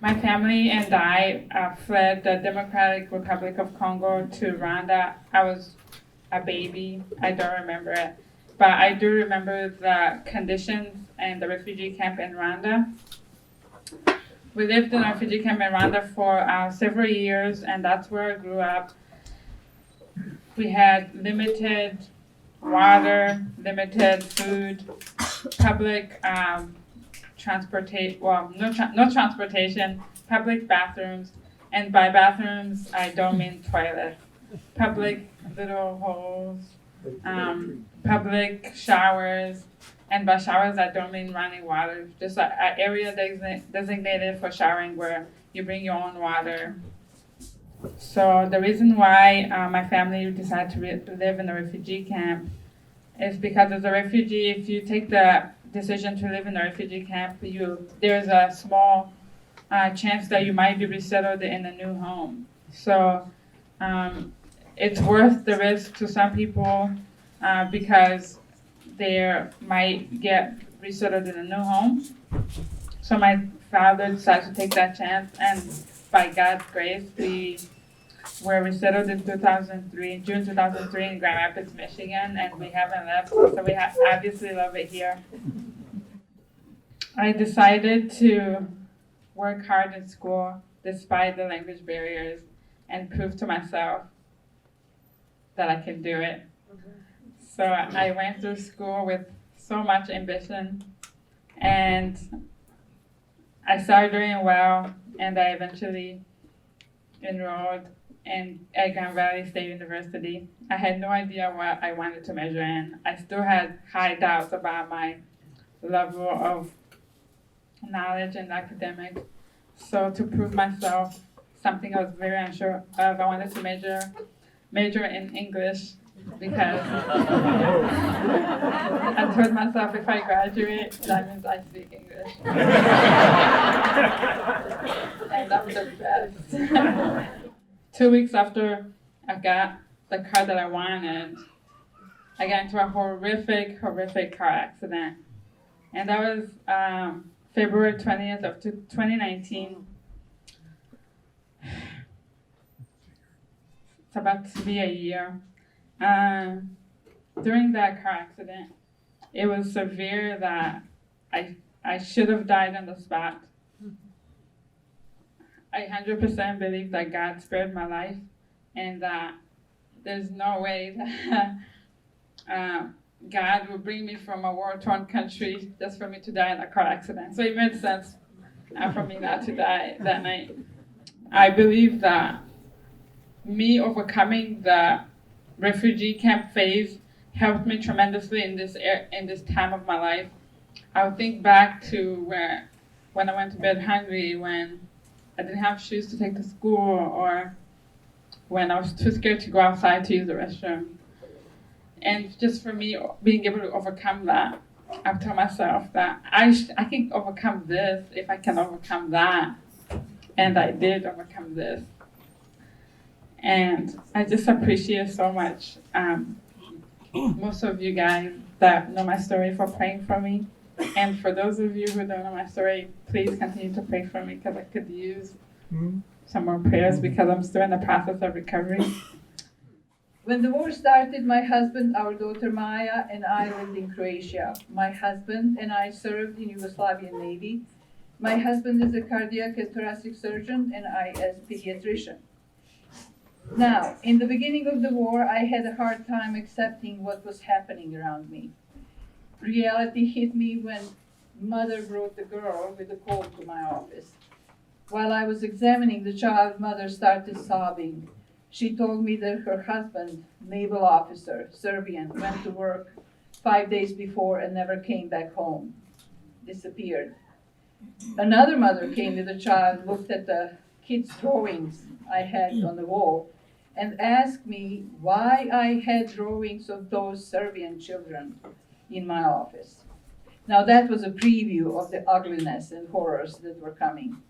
My family and I fled the Democratic Republic of Congo to Rwanda. I was a baby. I don't remember it. But I do remember the conditions in the refugee camp in Rwanda. We lived in a refugee camp in Rwanda for several years, and that's where I grew up. We had limited water, limited food, public transportation, no transportation, public bathrooms, and by bathrooms I don't mean toilet, public little holes, public showers, and by showers I don't mean running water, just an area designated for showering where you bring your own water. So the reason why my family decided to live in a refugee camp is because as a refugee, if you take the decision to live in a refugee camp, there's a small chance that you might be resettled in a new home. So it's worth the risk to some people because they might get resettled in a new home. So my father decided to take that chance, and by God's grace, we were resettled in June 2003 in Grand Rapids, Michigan, and we haven't left, so we obviously love it here. I decided to work hard in school despite the language barriers and prove to myself that I can do it. So I went through school with so much ambition, and I started doing well, and I eventually enrolled at Grand Valley State University. I had no idea what I wanted to major in. I still had high doubts about my level of knowledge and academic. So to prove myself, something I was very unsure of, I wanted to major in English because I told myself if I graduate, that means I speak English. And I'm the best. 2 weeks after I got the car that I wanted, I got into a horrific car accident. And that was February 20th of 2019. It's about to be a year. During that car accident, it was severe that I should have died on the spot. I 100% believe that God spared my life, and that there's no way that God will bring me from a war-torn country just for me to die in a car accident. So it made sense for me not to die that night. I believe that me overcoming the refugee camp phase helped me tremendously in this time of my life. I'll think back to when I went to bed hungry, when I didn't have shoes to take to school, or when I was too scared to go outside to use the restroom. And just for me, being able to overcome that, I've told myself that I can overcome this if I can overcome that. And I did overcome this. And I just appreciate so much most of you guys that know my story for praying for me. And for those of you who don't know my story, please continue to pray for me because I could use some more prayers because I'm still in the process of recovery. When the war started, my husband, our daughter Maya, and I lived in Croatia. My husband and I served in Yugoslavian Navy. My husband is a cardiac and thoracic surgeon, and I as a pediatrician. Now, in the beginning of the war, I had a hard time accepting what was happening around me. Reality hit me when mother brought the girl with a cold to my office. While I was examining the child, mother started sobbing. She told me that her husband, naval officer, Serbian, went to work 5 days before and never came back home. Disappeared. Another mother came with a child, looked at the kids' drawings I had on the wall, and asked me why I had drawings of those Serbian children in my office. Now that was a preview of the ugliness and horrors that were coming.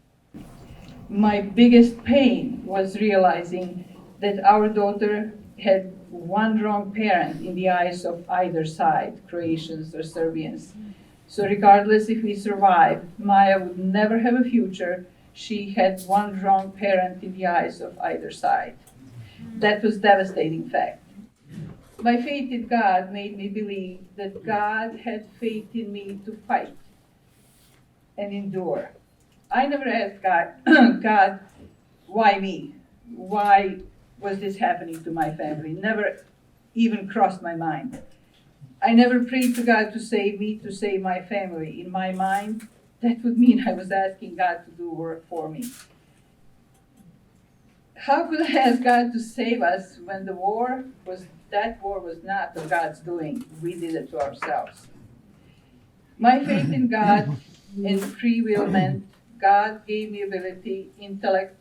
My biggest pain was realizing that our daughter had one wrong parent in the eyes of either side, Croatians or Serbians. So regardless if we survive, Maya would never have a future. she had one wrong parent in the eyes of either side. That was devastating fact. My faith in God made me believe that God had faith in me to fight and endure. I never asked God, God, why me? Why was this happening to my family? Never even crossed my mind. I never prayed to God to save me, to save my family. In my mind, that would mean I was asking God to do work for me. How could I ask God to save us when that war was not of God's doing? We did it to ourselves. My faith in God and free will meant God gave me ability, intellect,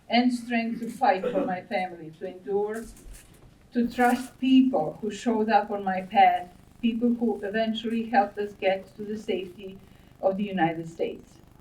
and strength to fight for my family, to endure, to trust people who showed up on my path, people who eventually helped us get to the safety of the United States.